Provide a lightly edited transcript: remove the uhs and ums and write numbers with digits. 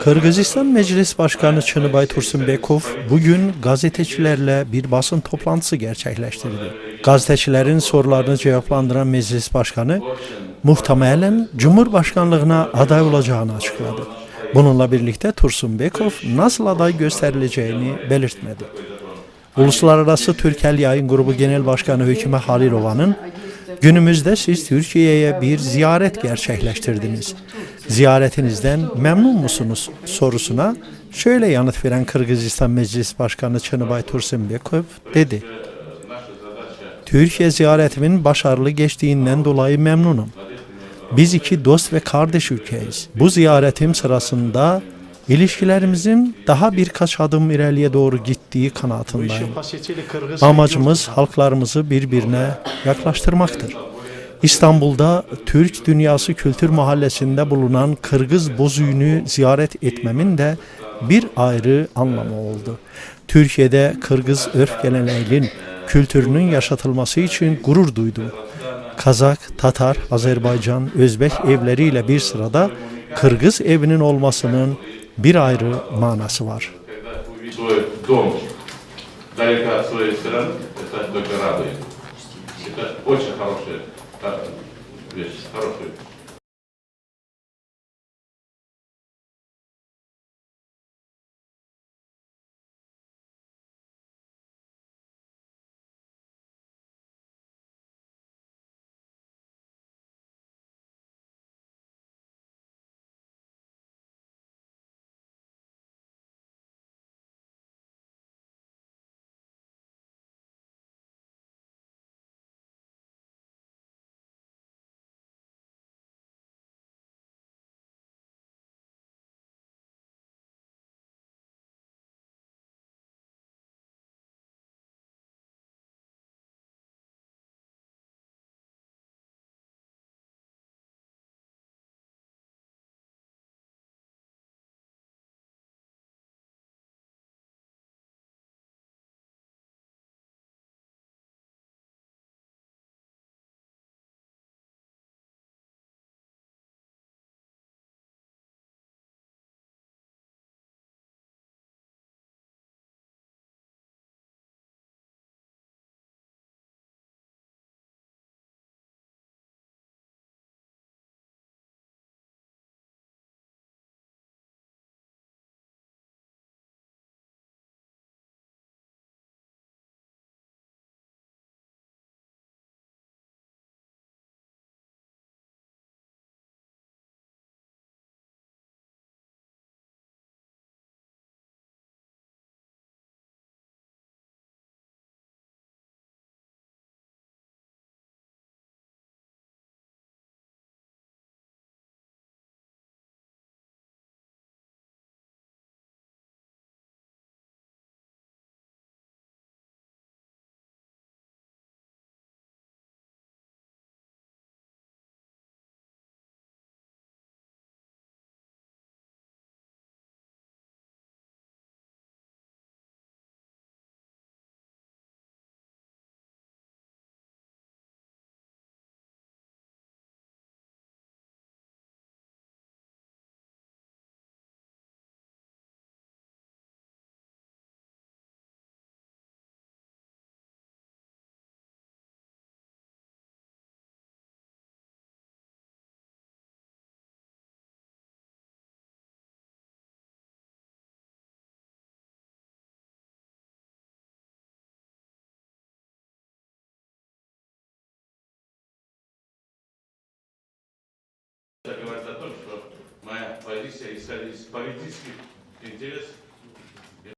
Kırgızistan Meclis Başkanı Çınıbay Tursunbekov bugün gazetecilerle bir basın toplantısı gerçekleştirdi. Gazetecilerin sorularını cevaplandıran Meclis Başkanı muhtemelen Cumhurbaşkanlığına aday olacağını açıkladı. Bununla birlikte Tursunbekov nasıl aday gösterileceğini belirtmedi. Uluslararası Türkel Yayın Grubu Genel Başkanı Hüküme Halilova'nın "Günümüzde siz Türkiye'ye bir ziyaret gerçekleştirdiniz. Ziyaretinizden memnun musunuz?" sorusuna şöyle yanıt veren Kırgızistan Meclis Başkanı Çınıbay Tursunbekov dedi: "Türkiye ziyaretimin başarılı geçtiğinden dolayı memnunum. Biz iki dost ve kardeş ülkeyiz. Bu ziyaretim sırasında ilişkilerimizin daha birkaç adım ileriye doğru gittiği kanaatindeyim. Amacımız halklarımızı birbirine yaklaştırmaktır. İstanbul'da Türk Dünyası Kültür Mahallesi'nde bulunan Kırgız Bozüyü'nü ziyaret etmemin de bir ayrı anlamı oldu. Türkiye'de Kırgız örf geleneğinin, kültürünün yaşatılması için gurur duydum. Kazak, Tatar, Azerbaycan, Özbek evleriyle bir sırada Kırgız evinin olmasının bir ayrı manası var." Далеко от своей страны, это только радует. Это очень хорошая вещь, хорошая. Это говорит о том, что моя позиция исходит из политических интересов